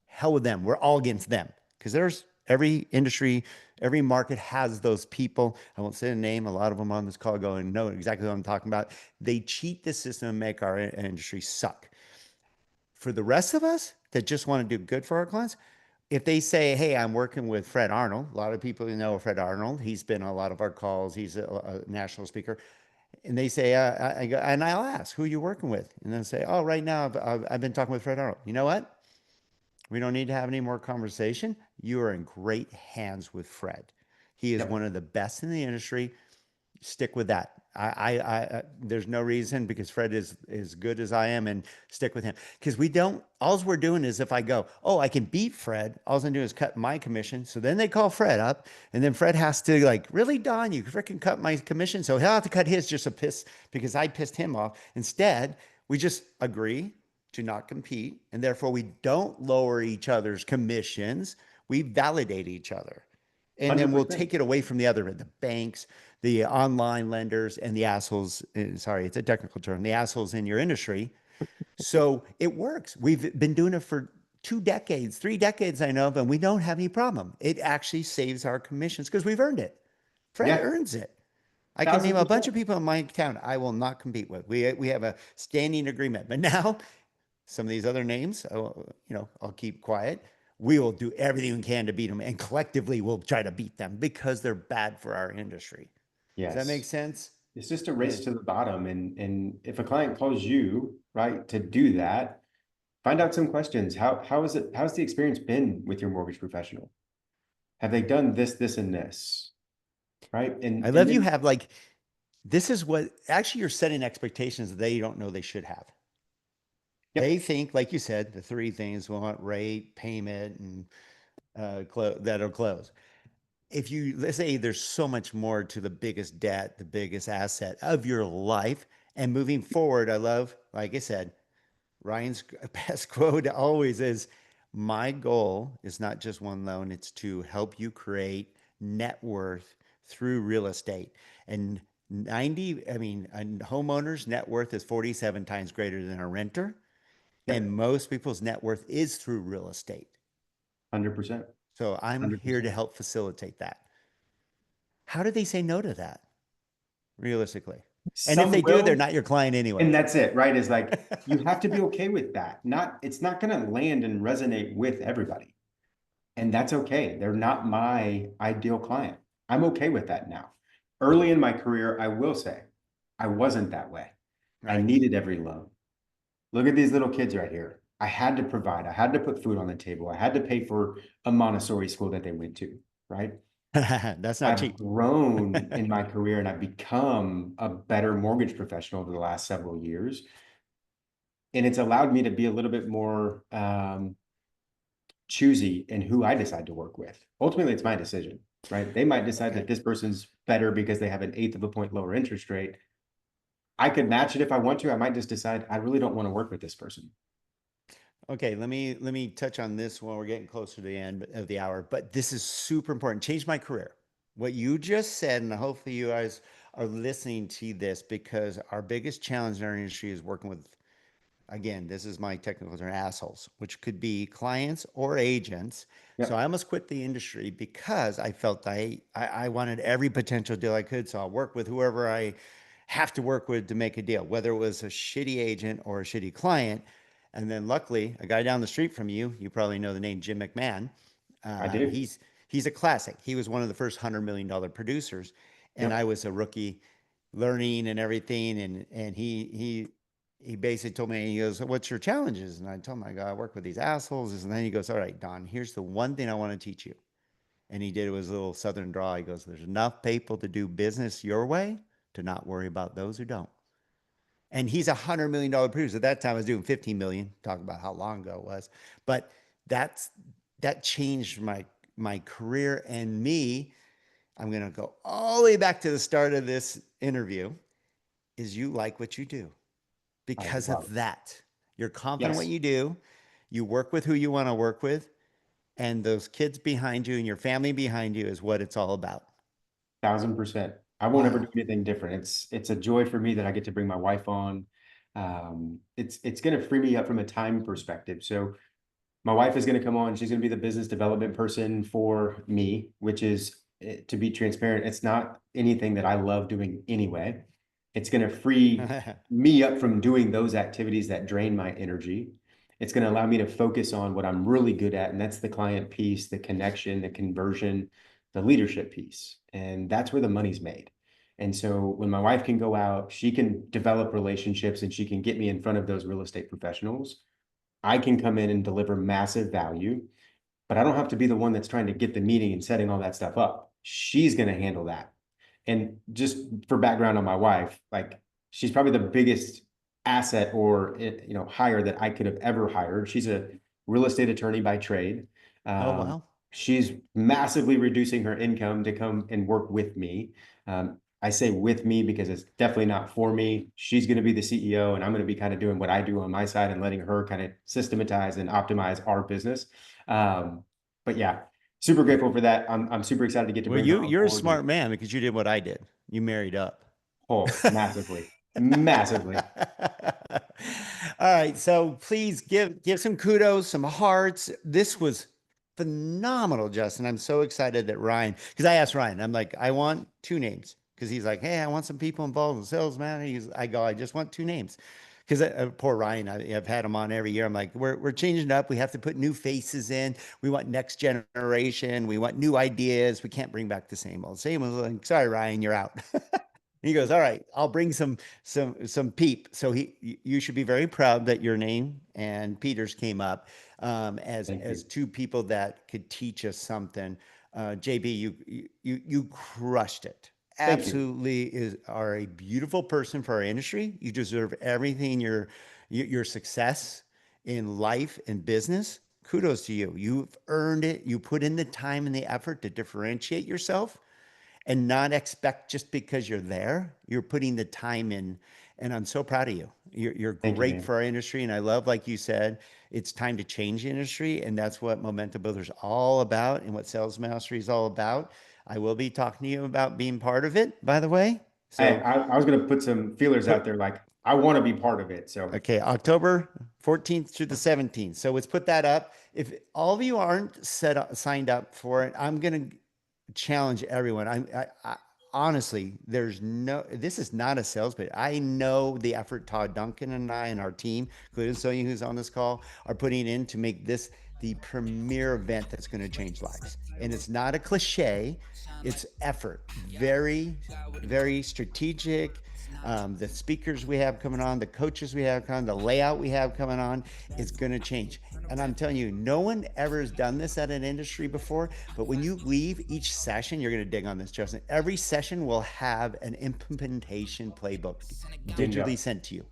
Hell with them. We're all against them because there's every industry, every market has those people. I won't say a name. A lot of them on this call go and know exactly what I'm talking about. They cheat the system and make our industry suck. For the rest of us that just want to do good for our clients, if they say, "Hey, I'm working with Fred Arnold," a lot of people know Fred Arnold. He's been on a lot of our calls. He's a national speaker. And they say, I go, and I'll ask, "Who are you working with?" And they'll say, "Oh, right now I've been talking with Fred Arnold." You know what? We don't need to have any more conversation. You are in great hands with Fred. He is one Yep. of the best in the industry. Stick with that. There's no reason because Fred is as good as I am, and stick with him because we don't. All we're doing is if I go, "Oh, I can beat Fred," all I'm doing is cut my commission. So then they call Fred up, and then Fred has to like, "Really, Don, you freaking cut my commission." So he'll have to cut his just a piss because I pissed him off. Instead, we just agree to not compete, and therefore we don't lower each other's commissions. We validate each other, and then we'll 100%. take it away from the other end, the banks, the online lenders, and the assholes. Sorry, it's a technical term, the assholes in your industry. So it works. We've been doing it for 2 decades, 3 decades, I know of, and we don't have any problem. It actually saves our commissions because we've earned it. Fred Yeah. earns it. I can name Thousand a bunch percent. of people in my town I will not compete with. We have a standing agreement. But now some of these other names, I'll keep quiet. We will do everything we can to beat them, and collectively we'll try to beat them because they're bad for our industry. Does that make Yes. sense? It's just a Yeah. race to the bottom. And if a client calls you, right, to do that, find out some questions. How's the experience been with your mortgage professional? Have they done this, this, and this? Right. I And love you then have like, this is what actually you're setting expectations that they don't know they should have. They yep, think, like you said, the three things we want: rate, payment, and that'll close. If you, let's say there's so much more to the biggest debt, the biggest asset of your life, and moving forward, I love, like I said, Ryan's best quote always is, "My goal is not just one loan, it's to help you create net worth through real estate. And 90, I mean, a homeowner's net worth is 47 times greater than a renter. And Yep. most people's net worth is through real estate. 100%. So I'm here to 100%. help facilitate that. How do they say no to that realistically? And if Some they do, they're will, not your client and anyway. that's it, right? Is like you have to be okay with that. Not, it's not going to land and resonate with everybody. And that's okay. They're not my ideal client. I'm okay with that now. Early in my career, I will say, I wasn't that way. I Right. needed every loan. Look at these little kids right here. I had to provide, I had to put food on the table, I had to pay for a Montessori school that they went to, right? That's not I've cheap. grown in my career and I've become a better mortgage professional over the last several years. And it's allowed me to be a little bit more choosy in who I decide to work with. Ultimately, it's my decision, right? They might decide that Okay. this person's better because they have an eighth of a point lower interest rate. I could match it if I want to. I might just decide I really don't want to work with this person. Okay, let me touch on this when we're getting closer to the end of the hour, but this is super important. Changed my career. What you just said, and hopefully you guys are listening to this because our biggest challenge in our industry is working with, again, this is my technical term, assholes, which could be clients or agents. So I Yep, almost quit the industry because I felt I wanted every potential deal I could. So I'll work with whoever I have to work with to make a deal, whether it was a shitty agent or a shitty client. And then luckily, a guy down the street from you probably know the name Jim McMahon. I do. He's a classic. He was one of the first $100 million producers, and I Yep, was a rookie learning and everything. And he basically told me, he goes, "What's your challenges?" And I told him, "I go, I work with these assholes." And then he goes, "All right, Don, here's the one thing I want to teach you." And he did it with a little southern drawl. He goes, "There's enough people to do business your way to not worry about those who don't." And he's $100 million producer. At that time, I was doing 15 million. Talk about how long ago it was. But that's that changed my career and me. I'm gonna go all the way back to the start of this interview. Is you like what you do I because love of it. that. You're confident in what Yes, you do. You work with who you want to work with, and those kids behind you and your family behind you is what it's all about. 1000%. I won't ever do Wow. anything different. It's a joy for me that I get to bring my wife on. It's going to free me up from a time perspective. So my wife is going to come on. She's going to be the business development person for me, which is, to be transparent, it's not anything that I love doing anyway. It's going to free me up from doing those activities that drain my energy. It's going to allow me to focus on what I'm really good at, and that's the client piece, the connection, the conversion, the leadership piece. And that's where the money's made. And so when my wife can go out, she can develop relationships and she can get me in front of those real estate professionals. I can come in and deliver massive value, but I don't have to be the one that's trying to get the meeting and setting all that stuff up. She's going to handle that. And just for background on my wife, like she's probably the biggest asset or hire that I could have ever hired. She's a real estate attorney by trade. Oh, Um, wow. she's massively reducing her income to come and work with me. I say with me because it's definitely not for me. She's going to be the CEO, and I'm going to be kind of doing what I do on my side and letting her kind of systematize and optimize our business. Um, but yeah, super grateful for that. I'm super excited to get to Well, bring her on you're a board. And smart man because you did what I did. You married up. oh, massively, massively. All right, so please give some kudos, some hearts. This was phenomenal, Justin. I'm so excited that Ryan, because I asked Ryan, I'm like, I want two names, because he's like, hey, I want some people involved in sales, man. I go, I just want two names, because poor Ryan, I've had him on every year. I'm like, we're changing it up. We have to put new faces in. We want next generation. We want new ideas. We can't bring back the same old, same old. Like, sorry, Ryan, you're out. He goes, all right, I'll bring some peep. So you should be very proud that your name and Peter's came up Thank as you. two people that could teach us something. JB, you crushed it. Thank you. Absolutely are a beautiful person for our industry. You deserve everything your success in life and business. Kudos to you. You've earned it. You put in the time and the effort to differentiate yourself and not expect just because you're there, you're putting the time in. And I'm so proud of you. You're Thank you, great man. for our industry. And I love, like you said, it's time to change the industry. And that's what Momentum Builder is all about and what Sales Mastery is all about. I will be talking to you about being part of it, by the way. I, So I, I was going to put some feelers put out there, like I want to be part of it. So okay, October 14th through the 17th. So let's put that up. If all of you aren't signed up for it, I'm going to challenge everyone. I honestly, there's no, this is not a sales pitch. I know the effort Todd Duncan and I and our team, including Sonia, who's on this call, are putting in to make this the premier event that's going to change lives. And it's not a cliche, it's effort. Very, very strategic. The speakers we have coming on, the coaches we have coming on, the layout we have coming on is going to change. And I'm telling you, no one ever has done this at an industry before. But when you leave each session, you're going to dig on this, Justin. Every session will have an implementation playbook digitally bingo. sent to you.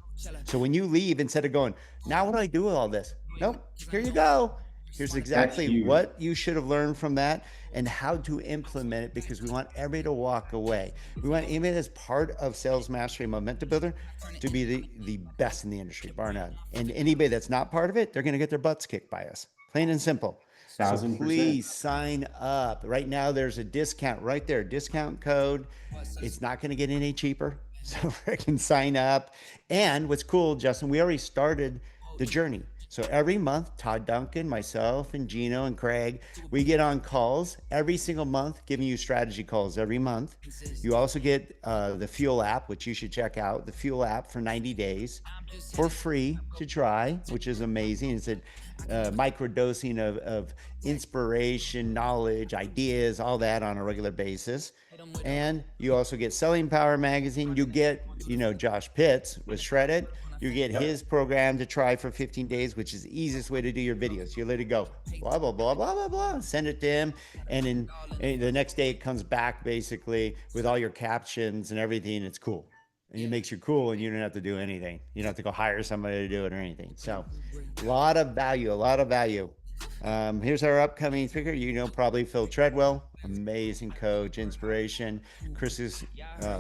So when you leave, instead of going, now what do I do with all this? Nope, here you go. Here's That's exactly huge. what you should have learned from that and how to implement it, because we want everybody to walk away. We want anybody that's part of Sales Mastery Momentum Builder to be the best in the industry, bar none. And anybody that's not part of it, they're going to get their butts kicked by us. Plain and simple. So 1000%. please sign up. Right now, there's a discount right there, discount code. It's not going to get any cheaper. So freaking sign up. And what's cool, Justin, we already started the journey. So every month, Todd Duncan, myself, and Gino and Craig, we get on calls every single month, giving you strategy calls every month. You also get the Fuel app, which you should check out, the Fuel app for 90 days for free to try, which is amazing. It's a micro dosing of inspiration, knowledge, ideas, all that on a regular basis. And you also get Selling Power Magazine. You get, Josh Pitts with Shredded. You get Yep. his program to try for 15 days, which is the easiest way to do your videos. You let it go, blah, blah, blah, blah, blah, blah, send it to him. And the next day it comes back basically with all your captions and everything. It's cool. And it makes you cool and you don't have to do anything. You don't have to go hire somebody to do it or anything. So a lot of value, a lot of value. Here's our upcoming speaker. Probably Phil Treadwell, amazing coach, inspiration. Chris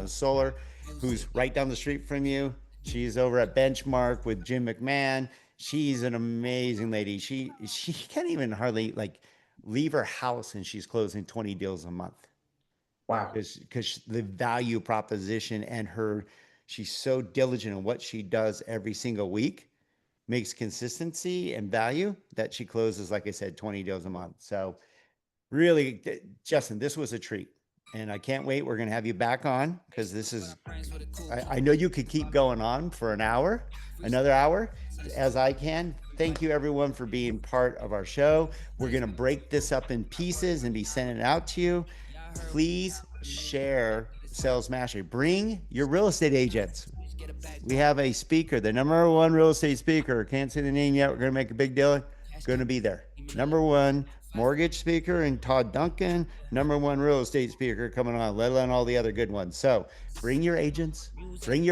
Solar, who's right down the street from you. She's over at Benchmark with Jim McMahon. She's an amazing lady. She can't even hardly leave her house, and she's closing 20 deals a month Wow. because the value proposition and she's so diligent in what she does every single week, makes consistency and value that she closes, like I said, 20 deals a month. So really, Justin, this was a treat. And I can't wait. We're going to have you back on because I know you could keep going on for another hour, as I can. Thank you, everyone, for being part of our show. We're going to break this up in pieces and be sending it out to you. Please share Sales Mastery. Bring your real estate agents. We have a speaker, the number one real estate speaker. Can't say the name yet. We're going to make a big deal. Going to be there. Number one mortgage speaker and Todd Duncan, number one real estate speaker coming on, let alone all the other good ones. So bring your agents, bring your